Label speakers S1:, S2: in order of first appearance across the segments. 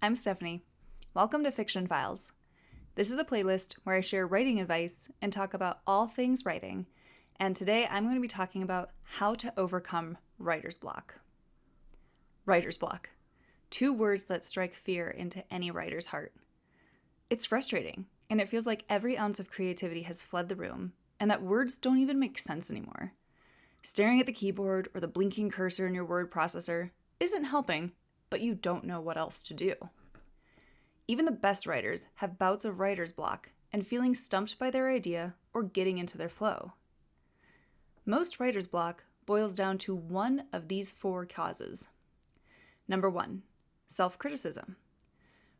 S1: I'm Stephanie. Welcome to Fiction Files. This is the playlist where I share writing advice and talk about all things writing, and today I'm going to be talking about how to overcome writer's block. Writer's block. 2 words that strike fear into any writer's heart. It's frustrating, and it feels like every ounce of creativity has fled the room, and that words don't even make sense anymore. Staring at the keyboard or the blinking cursor in your word processor isn't helping, but you don't know what else to do. Even the best writers have bouts of writer's block and feeling stumped by their idea or getting into their flow. Most writer's block boils down to one of these 4 causes. Number 1, self-criticism.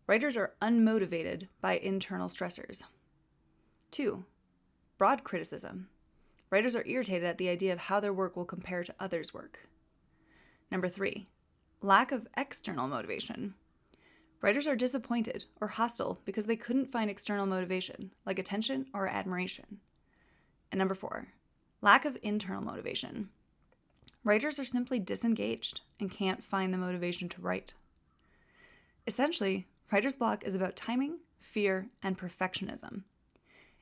S1: Writers are unmotivated by internal stressors. 2, broad criticism. Writers are irritated at the idea of how their work will compare to others' work. Number 3, lack of external motivation. Writers are disappointed or hostile because they couldn't find external motivation, like attention or admiration. And number 4, lack of internal motivation. Writers are simply disengaged and can't find the motivation to write. Essentially, writer's block is about timing, fear, and perfectionism.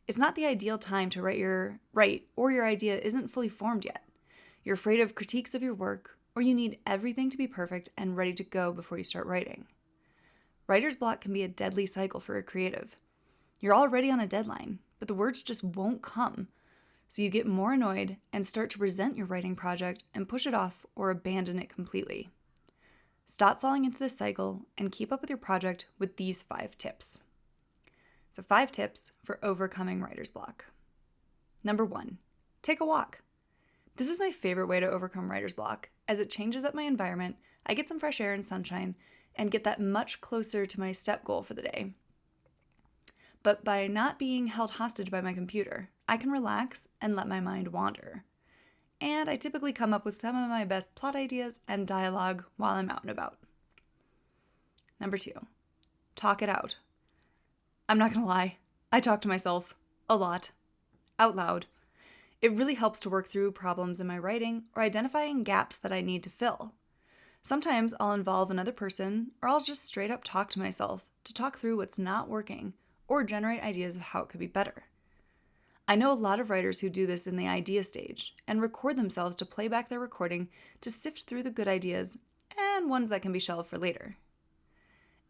S1: It's not the ideal time to write or your idea isn't fully formed yet. You're afraid of critiques of your work, or you need everything to be perfect and ready to go before you start writing. Writer's block can be a deadly cycle for a creative. You're already on a deadline, but the words just won't come. So you get more annoyed and start to resent your writing project and push it off or abandon it completely. Stop falling into this cycle and keep up with your project with these 5 tips. So 5 tips for overcoming writer's block. Number 1, take a walk. This is my favorite way to overcome writer's block, as it changes up my environment, I get some fresh air and sunshine, and get that much closer to my step goal for the day. But by not being held hostage by my computer, I can relax and let my mind wander. And I typically come up with some of my best plot ideas and dialogue while I'm out and about. Number 2, talk it out. I'm not gonna lie, I talk to myself a lot, out loud. It really helps to work through problems in my writing or identifying gaps that I need to fill. Sometimes I'll involve another person, or I'll just straight up talk to myself to talk through what's not working or generate ideas of how it could be better. I know a lot of writers who do this in the idea stage and record themselves to play back their recording to sift through the good ideas and ones that can be shelved for later.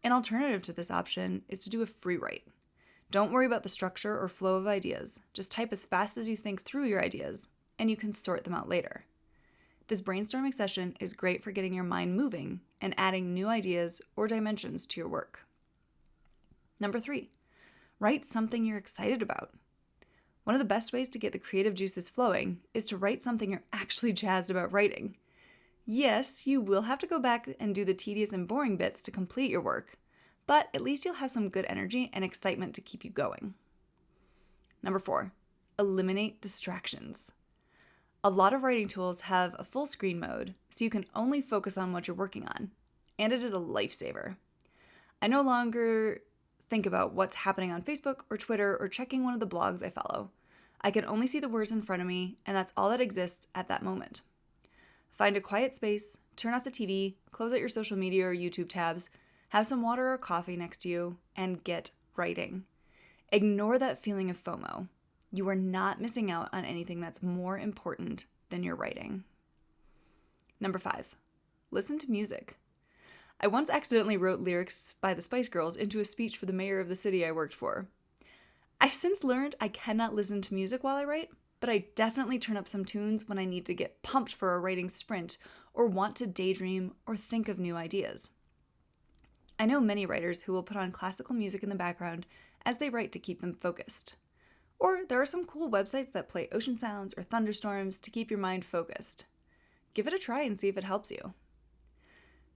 S1: An alternative to this option is to do a free write. Don't worry about the structure or flow of ideas. Just type as fast as you think through your ideas, and you can sort them out later. This brainstorming session is great for getting your mind moving and adding new ideas or dimensions to your work. Number 3, write something you're excited about. One of the best ways to get the creative juices flowing is to write something you're actually jazzed about writing. Yes, you will have to go back and do the tedious and boring bits to complete your work, but at least you'll have some good energy and excitement to keep you going. Number 4, eliminate distractions. A lot of writing tools have a full screen mode, so you can only focus on what you're working on, and it is a lifesaver. I no longer think about what's happening on Facebook or Twitter or checking one of the blogs I follow. I can only see the words in front of me, and that's all that exists at that moment. Find a quiet space, turn off the TV, close out your social media or YouTube tabs, have some water or coffee next to you, and get writing. Ignore that feeling of FOMO. You are not missing out on anything that's more important than your writing. Number 5, listen to music. I once accidentally wrote lyrics by the Spice Girls into a speech for the mayor of the city I worked for. I've since learned I cannot listen to music while I write, but I definitely turn up some tunes when I need to get pumped for a writing sprint or want to daydream or think of new ideas. I know many writers who will put on classical music in the background as they write to keep them focused. Or there are some cool websites that play ocean sounds or thunderstorms to keep your mind focused. Give it a try and see if it helps you.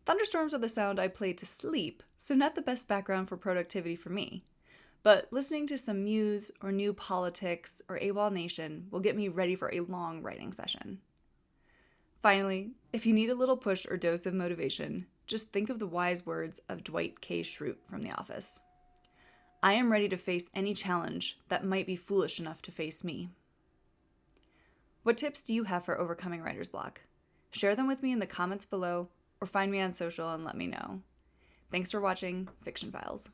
S1: Thunderstorms are the sound I play to sleep, so not the best background for productivity for me. But listening to some Muse or New Politics or AWOL Nation will get me ready for a long writing session. Finally, if you need a little push or dose of motivation, just think of the wise words of Dwight K. Schrute from The Office. I am ready to face any challenge that might be foolish enough to face me. What tips do you have for overcoming writer's block? Share them with me in the comments below or find me on social and let me know. Thanks for watching Fiction Files.